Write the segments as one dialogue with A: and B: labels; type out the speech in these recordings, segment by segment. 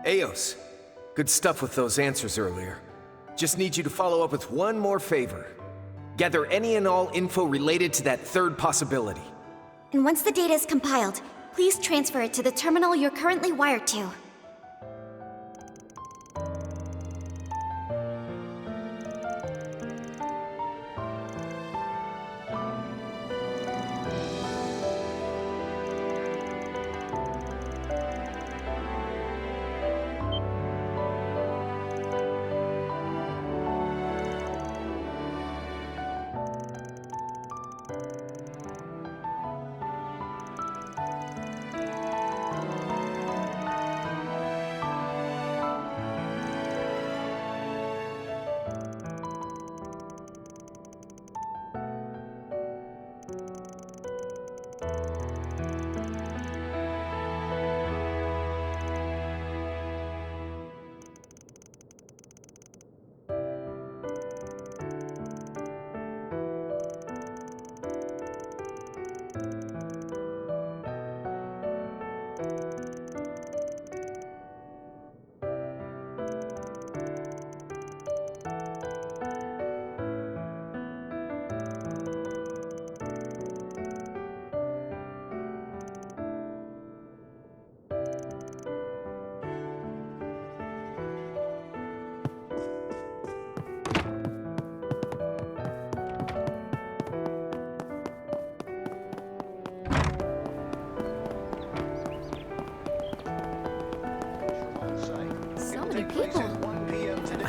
A: Eos, good stuff with those answers earlier. Just need you to follow up with one more favor. Gather any and all info related to that third possibility.
B: And once the data is compiled, please transfer it to the terminal you're currently wired to.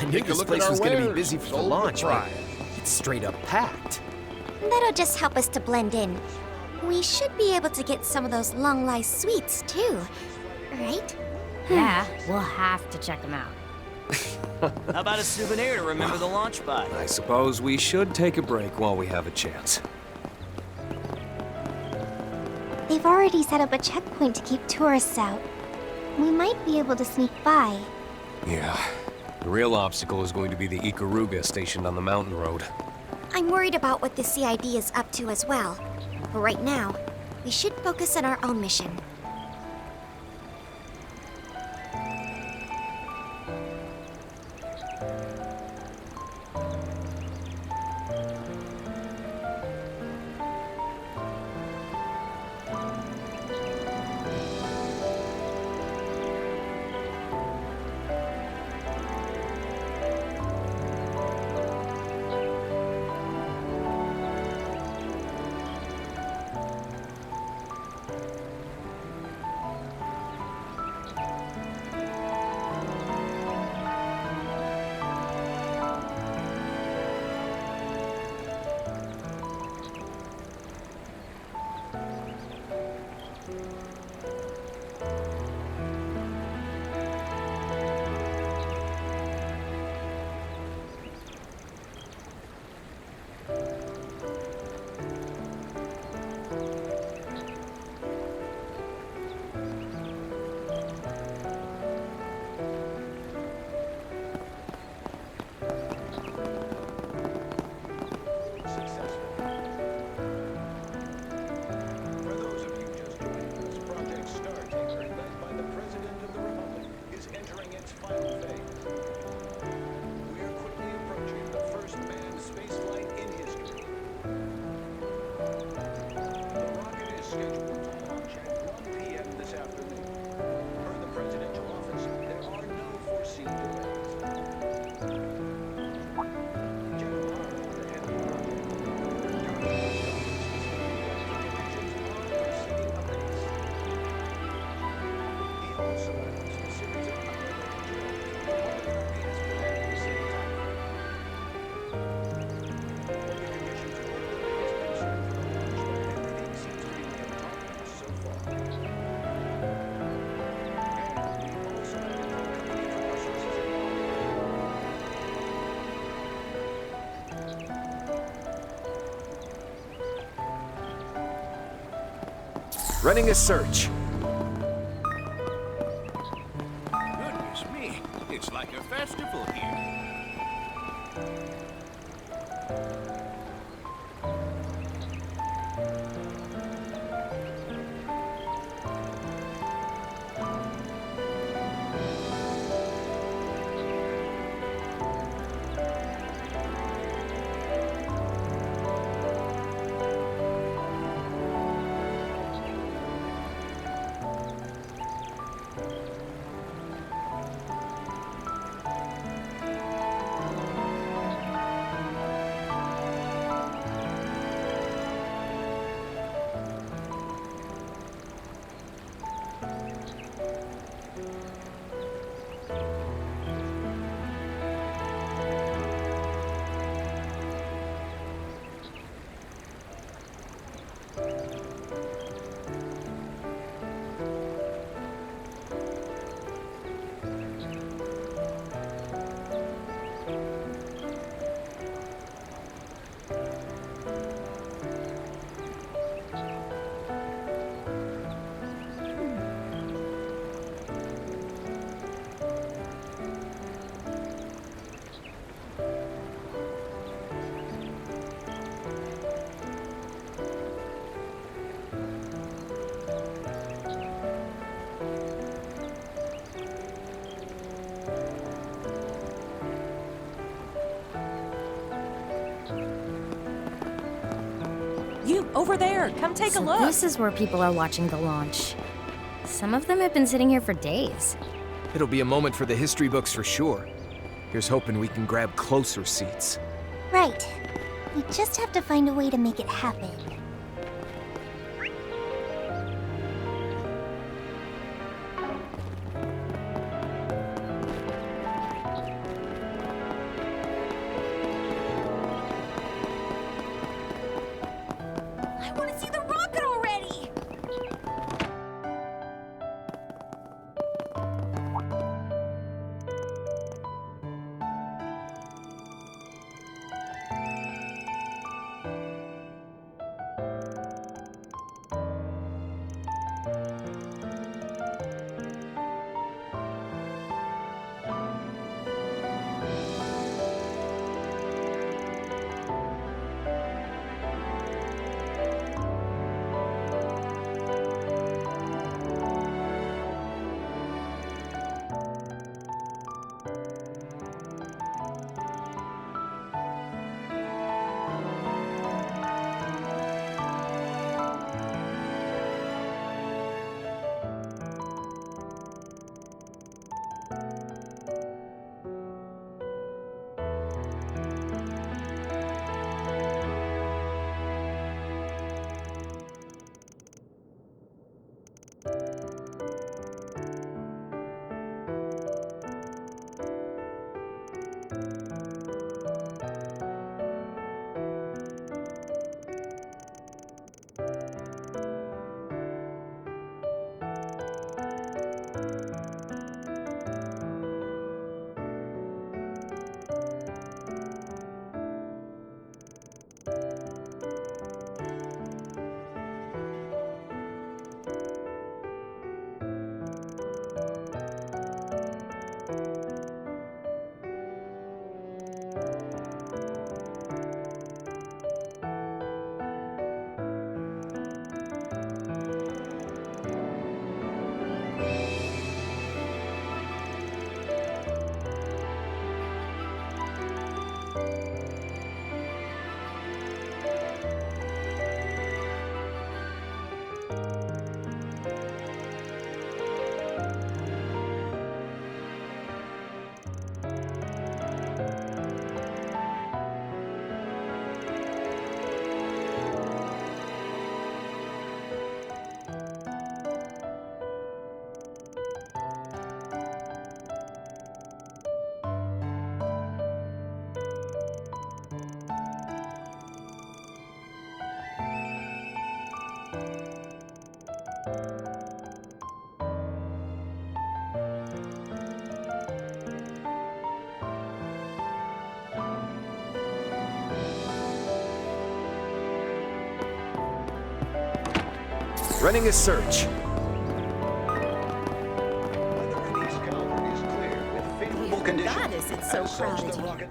A: I knew this place was going to be busy for the launch, but it's straight up packed.
B: That'll just help us to blend in. We should be able to get some of those Longlai sweets, too. Right?
C: Yeah, we'll have to check them out.
D: How about a souvenir to remember the launch by?
E: I suppose we should take a break while we have a chance.
B: They've already set up a checkpoint to keep tourists out. We might be able to sneak by.
E: Yeah. The real obstacle is going to be the Ikaruga stationed on the mountain road.
B: I'm worried about what the CID is up to as well. But right now, we should focus on our own mission.
A: Running a search.
F: Goodness me, it's like a festival here.
G: You, over there, come take a look.
C: This is where people are watching the launch. Some of them have been sitting here for days.
A: It'll be a moment for the history books for sure. Here's hoping we can grab closer seats.
B: Right. We just have to find a way to make it happen.
G: I want to see the rocket already!
A: Running a search.
H: Weather in East Calvert is clear with favorable conditions.
G: Goddess, it's so
H: As such,
G: crowded
H: the
G: here.
H: rocket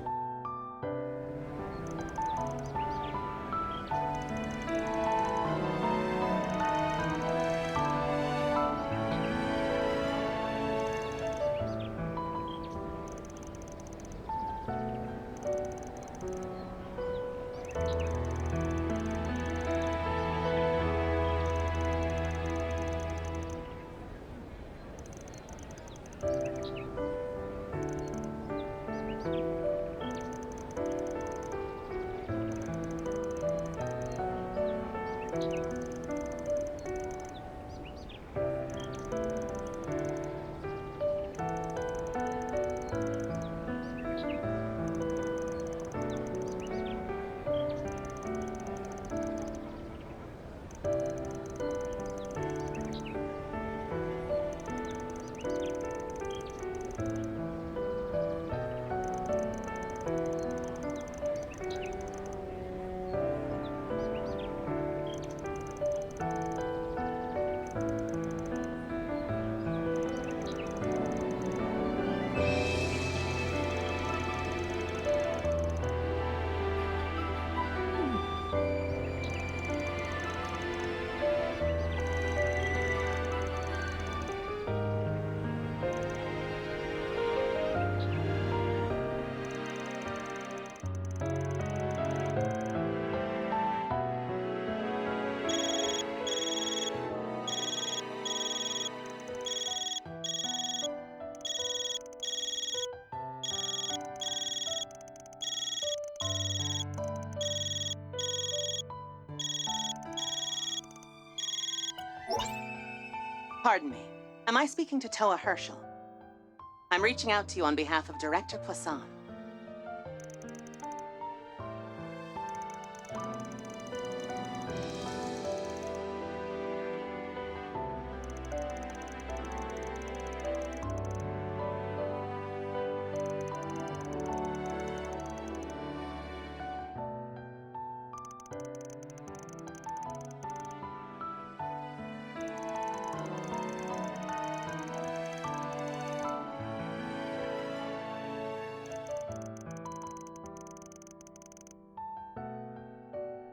I: Pardon me. Am I speaking to Toa Herschel? I'm reaching out to you on behalf of Director Poisson.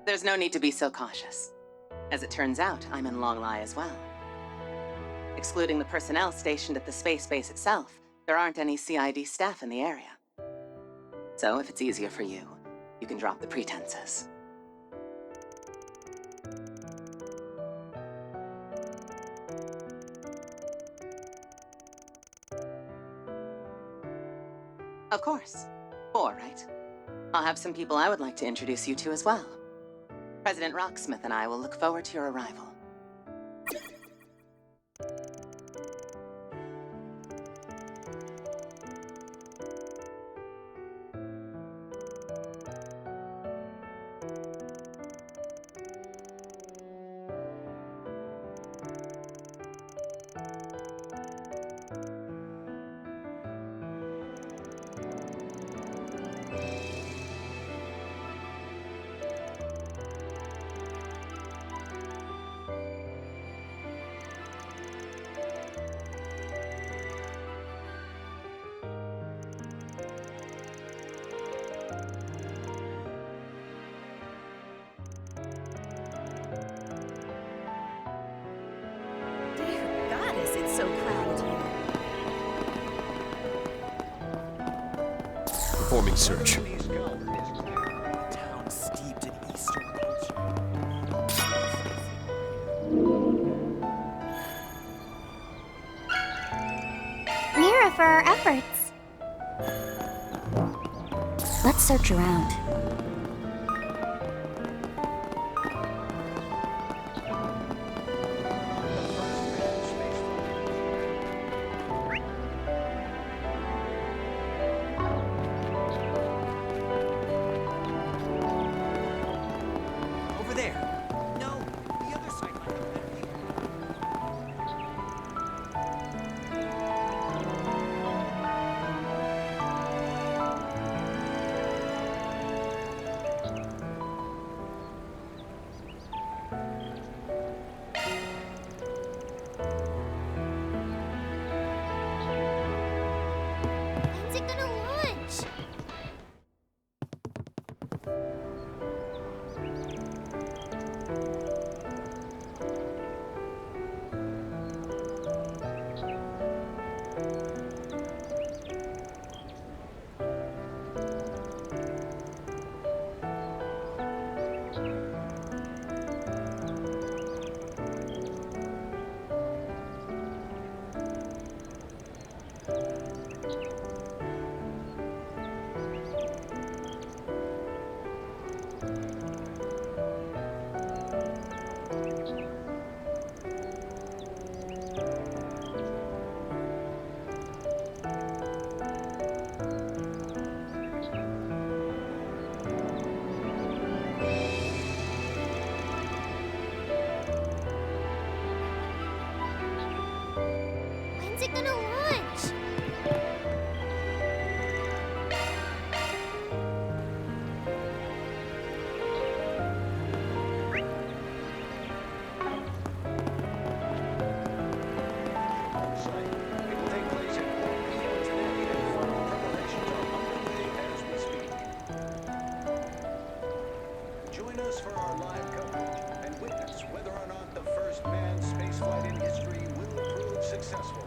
I: There's no need to be so cautious. As it turns out, I'm in Longlai as well. Excluding the personnel stationed at the space base itself, there aren't any CID staff in the area. So if it's easier for you, you can drop the pretenses. Of course. 4, right? I'll have some people I would like to introduce you to as well. President Rocksmith and I will look forward to your arrival.
G: It's so crowded here.
E: Performing search.
D: Town steeped in Eastern culture.
B: Mira for our efforts. Let's search around.
D: Over there. No, the other side might have been here.
B: When's it gonna launch? When's it gonna launch?
H: Site. It will take place in 4 p.m. today, and final preparations are underway as we speak. Join us for our live coverage and witness whether or not the first manned spaceflight in history will prove successful.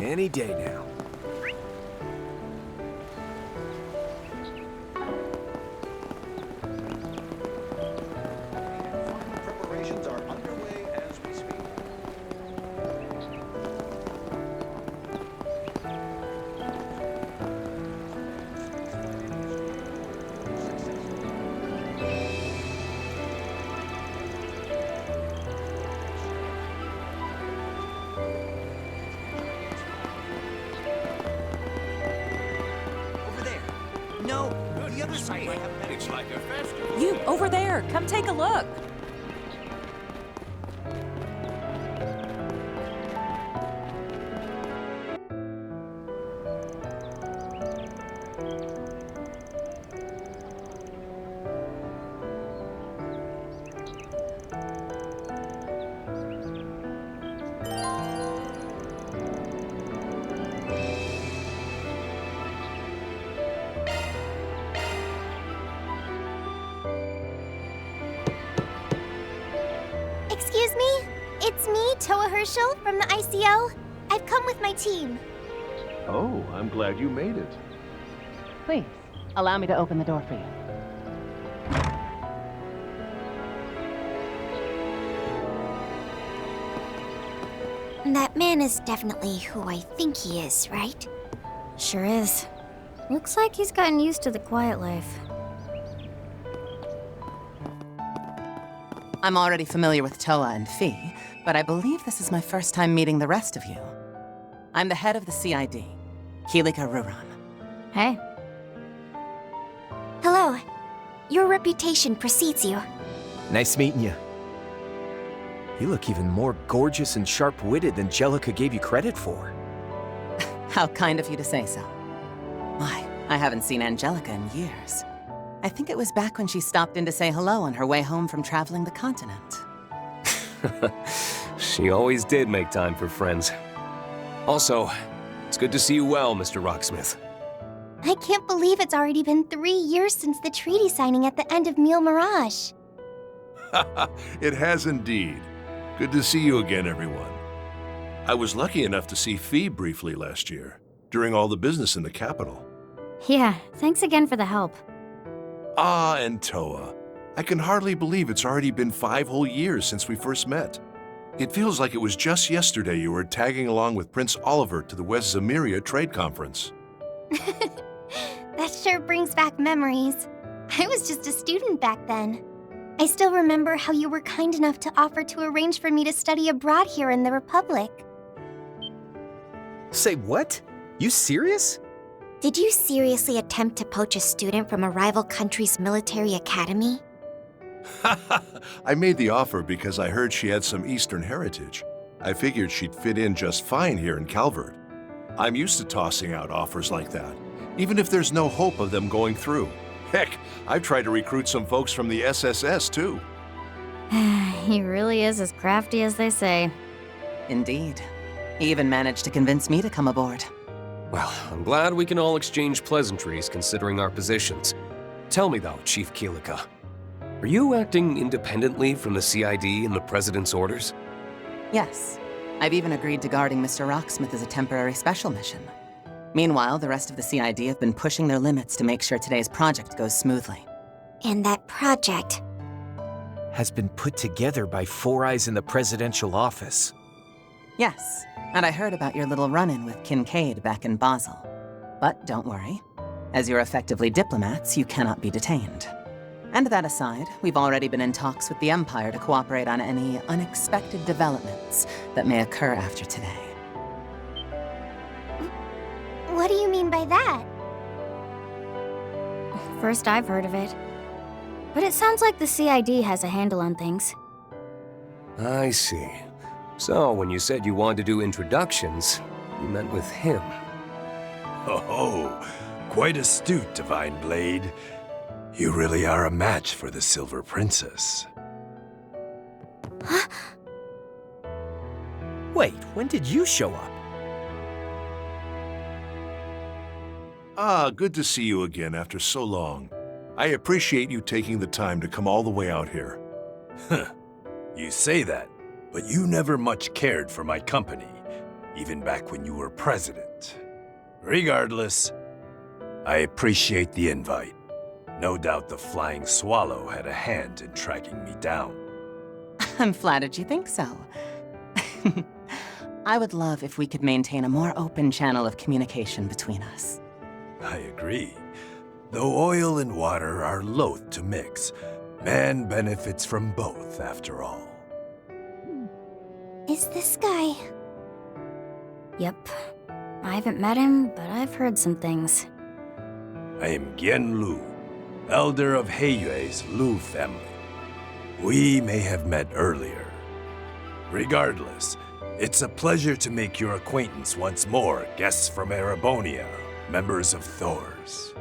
A: Any day now.
H: Preparations are underway as we speak.
D: Over there. No, the other side might have better.
F: It's like a festival.
G: You, over there. Come take a look.
B: Excuse me? It's me, Toa Herschel, from the ICO. I've come with my team.
H: Oh, I'm glad you made it.
I: Please, allow me to open the door for you.
B: That man is definitely who I think he is, right?
C: Sure is. Looks like he's gotten used to the quiet life.
I: I'm already familiar with Toa and Fee, but I believe this is my first time meeting the rest of you. I'm the head of the CID, Kilika Ruran.
C: Hey,
B: Hello. Your reputation precedes you.
A: Nice meeting you. You look even more gorgeous and sharp-witted than Jellica gave you credit for.
I: How kind of you to say so. Why, I haven't seen Angelica in years. I think it was back when she stopped in to say hello on her way home from traveling the continent.
E: She always did make time for friends. Also, it's good to see you well, Mr. Rocksmith.
B: I can't believe it's already been 3 years since the treaty signing at the end of Mille Mirage.
J: It has indeed. Good to see you again, everyone. I was lucky enough to see Fee briefly last year, during all the business in the capital.
C: yeah, thanks again for the help.
J: Ah, and Toa. I can hardly believe it's already been 5 whole years since we first met. It feels like it was just yesterday you were tagging along with Prince Oliver to the West Zamiria Trade Conference.
B: That sure brings back memories. I was just a student back then. I still remember how you were kind enough to offer to arrange for me to study abroad here in the Republic.
A: Say what? You serious?
B: Did you seriously attempt to poach a student from a rival country's military academy?
J: I made the offer because I heard she had some Eastern heritage. I figured she'd fit in just fine here in Calvert. I'm used to tossing out offers like that, even if there's no hope of them going through. Heck, I've tried to recruit some folks from the SSS too.
C: He really is as crafty as they say.
I: Indeed. He even managed to convince me to come aboard.
E: Well, I'm glad we can all exchange pleasantries considering our positions. Tell me though, Chief Kilika, are you acting independently from the CID and the President's orders?
I: Yes. I've even agreed to guarding Mr. Rocksmith as a temporary special mission. Meanwhile, the rest of the CID have been pushing their limits to make sure today's project goes smoothly.
B: And that project.
A: Has been put together by Four Eyes in the presidential office.
I: Yes, and I heard about your little run-in with Kincaid back in Basel. But don't worry. As you're effectively diplomats, you cannot be detained. And that aside, we've already been in talks with the Empire to cooperate on any unexpected developments that may occur after today.
B: What do you mean by that?
C: First I've heard of it. But it sounds like the CID has a handle on things.
E: I see. So, when you said you wanted to do introductions, you meant with him.
K: Oh, quite astute, Divine Blade. You really are a match for the Silver Princess.
D: Wait, when did you show up?
J: Ah, good to see you again after so long. I appreciate you taking the time to come all the way out here.
K: You say that, but you never much cared for my company, even back when you were president. Regardless, I appreciate the invite. No doubt the Flying Swallow had a hand in tracking me down.
I: I'm flattered you think so. I would love if we could maintain a more open channel of communication between us.
K: I agree. Though oil and water are loath to mix, man benefits from both, after all.
B: Is this guy...
C: Yep. I haven't met him, but I've heard some things.
K: I am Gen Lu, elder of Heiyue's Lu family. We may have met earlier. Regardless, it's a pleasure to make your acquaintance once more, guests from Arabonia, members of Thor's.